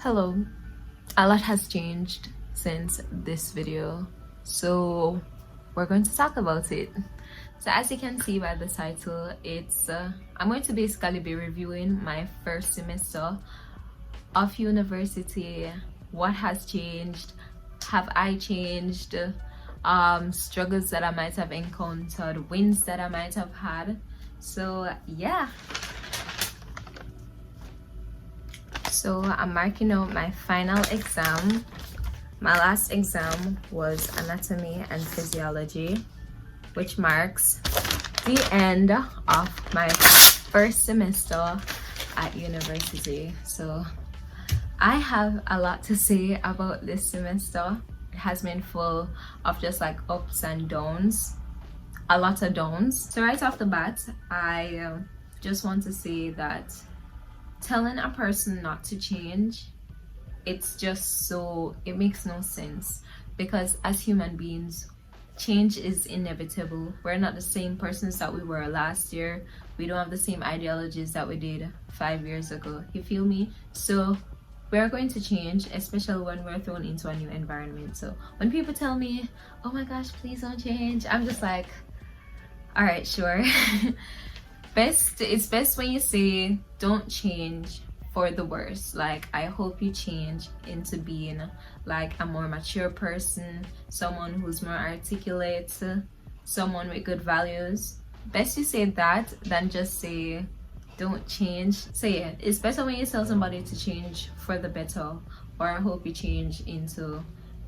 Hello. A lot has changed since this video, so we're going to talk about it. So as you can see by the title, I'm going to basically be reviewing my first semester of university. What has changed? Have I changed? Struggles that I might have encountered, wins that I might have had. So yeah. So I'm marking out my final exam. My last exam was anatomy and physiology, which marks the end of my first semester at university. So I have a lot to say about this semester. It has been full of just like ups and downs, a lot of downs. So right off the bat, I just want to say that telling a person not to change, it makes no sense, because as human beings, change is inevitable. We're not the same persons that we were last year. We don't have the same ideologies that we did 5 years ago. You feel me? So we're going to change, especially when we're thrown into a new environment. So when people tell me, oh my gosh, please don't change, I'm just like, all right, sure. It's best when you say don't change for the worse. Like, I hope you change into being like a more mature person, someone who's more articulate, someone with good values. Best you say that than just say don't change. Say it. It's better when you tell somebody to change for the better, or I hope you change into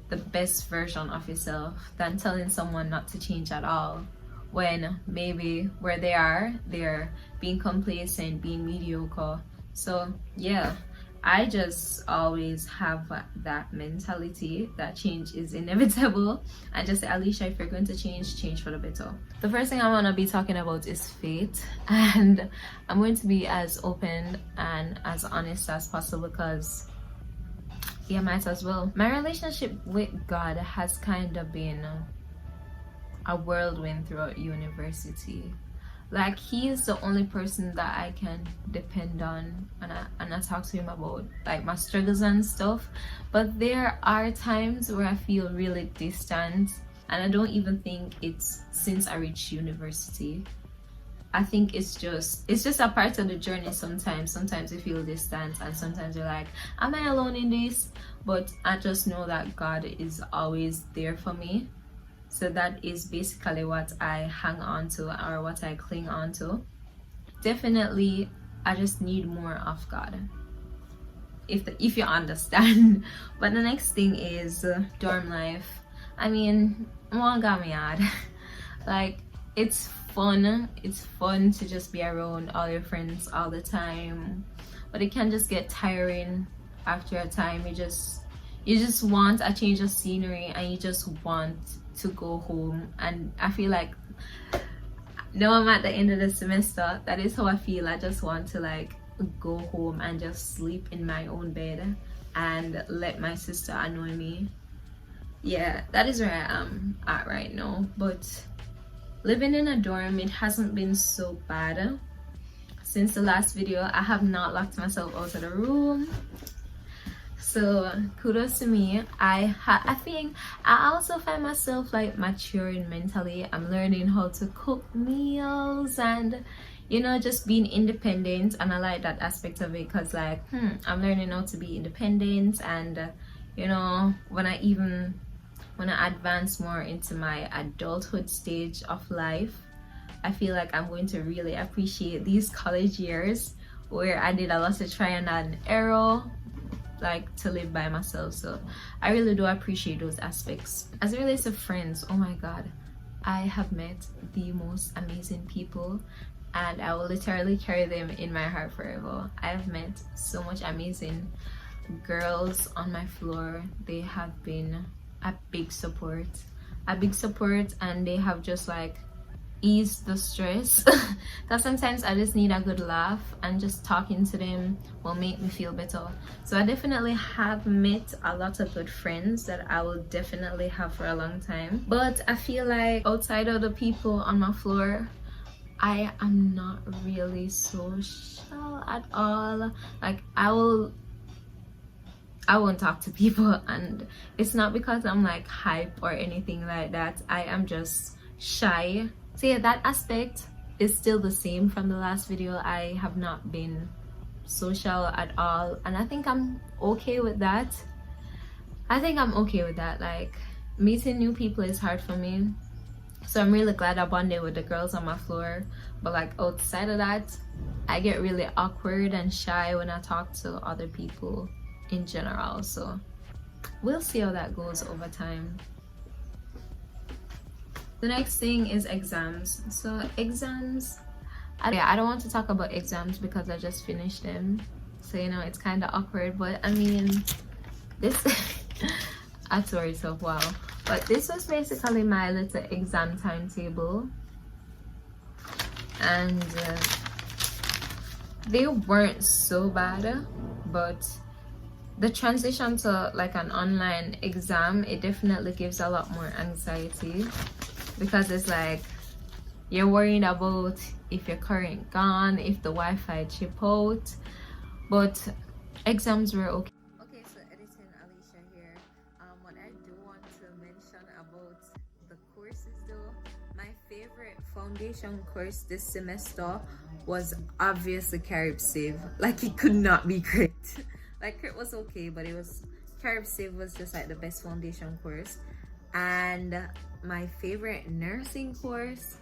the best version of yourself, than telling someone not to change at all, when maybe where they are, they're being complacent, being mediocre. So yeah, I just always have that mentality that change is inevitable, and just say, Alicia, if you're going to change for the better. The first thing I want to be talking about is faith, and I'm going to be as open and as honest as possible, because yeah, might as well. My relationship with God has kind of been a whirlwind throughout university. Like, he is the only person that I can depend on, and I talk to him about like my struggles and stuff. But there are times where I feel really distant, and I don't even think it's since I reached university. I think it's just a part of the journey. Sometimes you feel distant, and sometimes you're like, am I alone in this? But I just know that God is always there for me. So that is basically what I hang on to, or what I cling on to. Definitely, I just need more of God, if you understand. But the next thing is dorm life. I mean, one got me out. Like, it's fun to just be around all your friends all the time, but it can just get tiring after a time. You just want a change of scenery, and you just want to go home. And I feel like now I'm at the end of the semester, that is how I feel. I just want to like go home and just sleep in my own bed and let my sister annoy me. Yeah, that is where I am at right now. But living in a dorm, it hasn't been so bad. Since the last video, I have not locked myself out of the room, so kudos to me. I think I also find myself like maturing mentally. I'm learning how to cook meals, and just being independent, and I like that aspect of it, because like I'm learning how to be independent. And when I advance more into my adulthood stage of life, I feel like I'm going to really appreciate these college years, where I did a lot of try and error, like to live by myself. So I really do appreciate those aspects. As it relates to friends, oh my god, I have met the most amazing people, and I will literally carry them in my heart forever. I have met so much amazing girls on my floor. They have been a big support, and they have just like ease the stress. Because sometimes I just need a good laugh, and just talking to them will make me feel better. So I definitely have met a lot of good friends that I will definitely have for a long time. But I feel like outside of the people on my floor, I am not really social at all. Like, I won't talk to people, and it's not because I'm like hype or anything like that. I am just shy. So yeah, that aspect is still the same from the last video. I have not been social at all, and I think I'm okay with that. Like, meeting new people is hard for me, so I'm really glad I bonded with the girls on my floor. But like outside of that, I get really awkward and shy when I talk to other people in general. So we'll see how that goes over time. The next thing is exams. So exams, I don't want to talk about exams because I just finished them, so you know, it's kind of awkward. But I mean, this I tore it up, wow. But this was basically my little exam timetable, and they weren't so bad, but the transition to like an online exam, it definitely gives a lot more anxiety, because it's like you're worried about if your current gone, if the Wi-Fi chip out. But exams were okay. Okay, so editing Alicia here. What I do want to mention about the courses though, my favorite foundation course this semester was obviously Carib Save. Like, it could not be Crit. Like, Crit was okay, but it was, Carib Save was just like the best foundation course. And my favorite nursing course,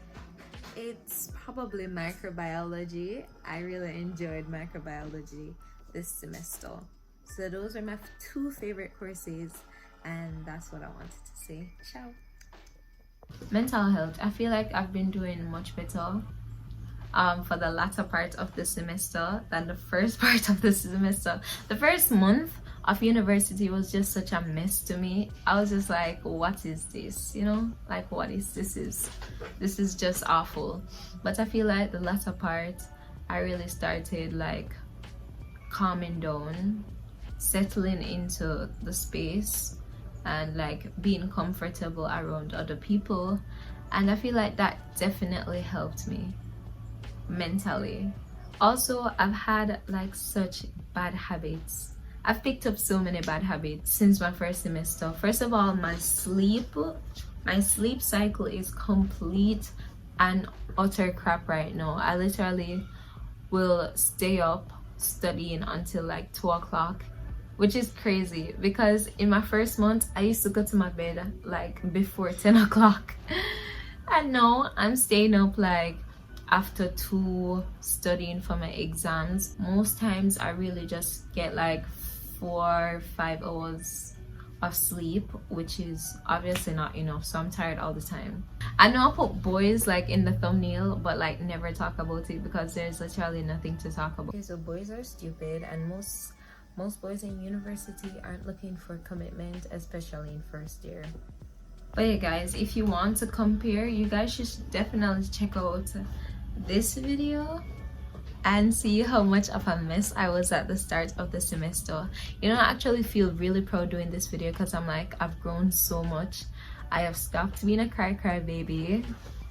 it's probably microbiology. I really enjoyed microbiology this semester. So those are my two favorite courses, and that's what I wanted to say. Ciao. Mental health, I feel like I've been doing much better for the latter part of the semester than the first part of the semester. The first month of university was just such a mess to me. I was just like, what is this, you know, like, what is this? This is just awful. But I feel like the latter part, I really started like calming down, settling into the space, and like being comfortable around other people. And I feel like that definitely helped me mentally. Also, I've had like such bad habits. I've picked up so many bad habits since my first semester. First of all, my sleep cycle is complete and utter crap right now. I literally will stay up studying until like 2 o'clock, which is crazy, because in my first month I used to go to my bed like before 10 o'clock. And now I'm staying up like after 2 studying for my exams. Most times I really just get like 4 or 5 hours of sleep, which is obviously not enough, so I'm tired all the time. I know I put boys like in the thumbnail, but like never talk about it because there's literally nothing to talk about. Okay, so boys are stupid, and most boys in university aren't looking for commitment, especially in first year. But yeah guys, if you want to compare, you guys should definitely check out this video and see how much of a mess I was at the start of the semester. You know, I actually feel really proud doing this video because I'm like, I've grown so much. I have stopped being a cry baby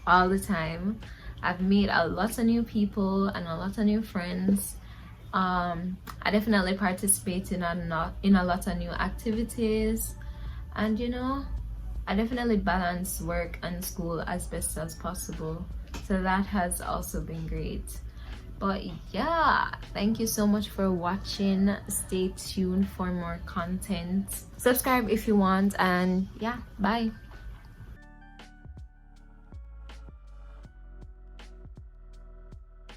all the time. I've made a lot of new people and a lot of new friends. I definitely participate in a lot of new activities, and you know, I definitely balance work and school as best as possible, so that has also been great. But yeah, thank you so much for watching. Stay tuned for more content. Subscribe if you want, and yeah, bye.